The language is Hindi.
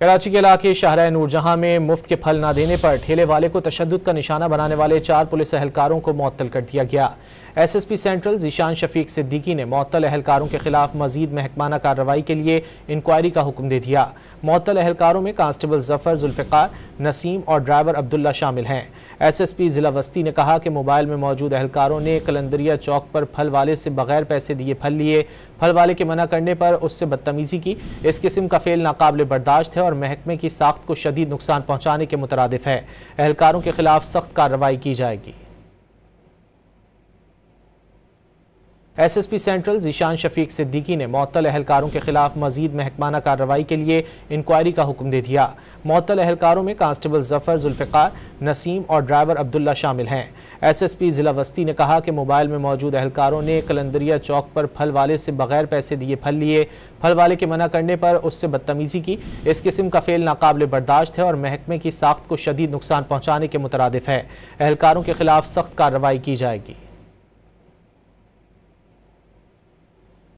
कराची के इलाके शाहराह नूरजहां में मुफ्त के फल न देने पर ठेले वाले को तशद्दुद का निशाना बनाने वाले 4 पुलिस एहलकारों को मुअत्तल कर दिया गया। SSP सेंट्रल ज़ीशान शफीक सिद्दीकी ने मुअत्तल एहलकारों के खिलाफ मजीद महकमाना कार्रवाई के लिए इंक्वायरी का हुक्म दे दिया। मुअत्तल एहलकारों में कांस्टेबल जफर, जुल्फ़िकार, नसीम और ड्राइवर अब्दुल्ला शामिल हैं। SSP जिला वस्ती ने कहा कि मोबाइल में मौजूद एहलकारों ने कलंदरिया चौक पर फल वाले से बगैर पैसे दिए फल लिए, फल वाले के मना करने पर उससे बदतमीजी की। इस किस्म का फेल नाकाबिल बर्दाश्त है और महकमे की साख्त को शदीद नुकसान पहुँचाने के मुतरादिफ है। एहलकारों के खिलाफ सख्त कार्रवाई की जाएगी। SSP सेंट्रल ज़ीशान शफीक सिद्दीकी ने मुअत्तल एहलकारों के खिलाफ मजीद महकमाना कार्रवाई के लिए इंक्वायरी का हुक्म दे दिया। मुअत्तल एहलकारों में कांस्टेबल जफर, जुल्फ़िकार, नसीम और ड्राइवर अब्दुल्ला शामिल हैं। SSP जिला वस्ती ने कहा कि मोबाइल में मौजूद एहलकारों ने कलंदरिया चौक पर फल वाले से बगैर पैसे दिए फल लिए, फल वाले के मना करने पर उससे बदतमीजी की। इस किस्म का फेल नाकाबिल बर्दाश्त है और महकमे की साख्त को शदीद नुकसान पहुँचाने के मुतरादिफ है। एहलकारों के खिलाफ सख्त कार्रवाई की जाएगी।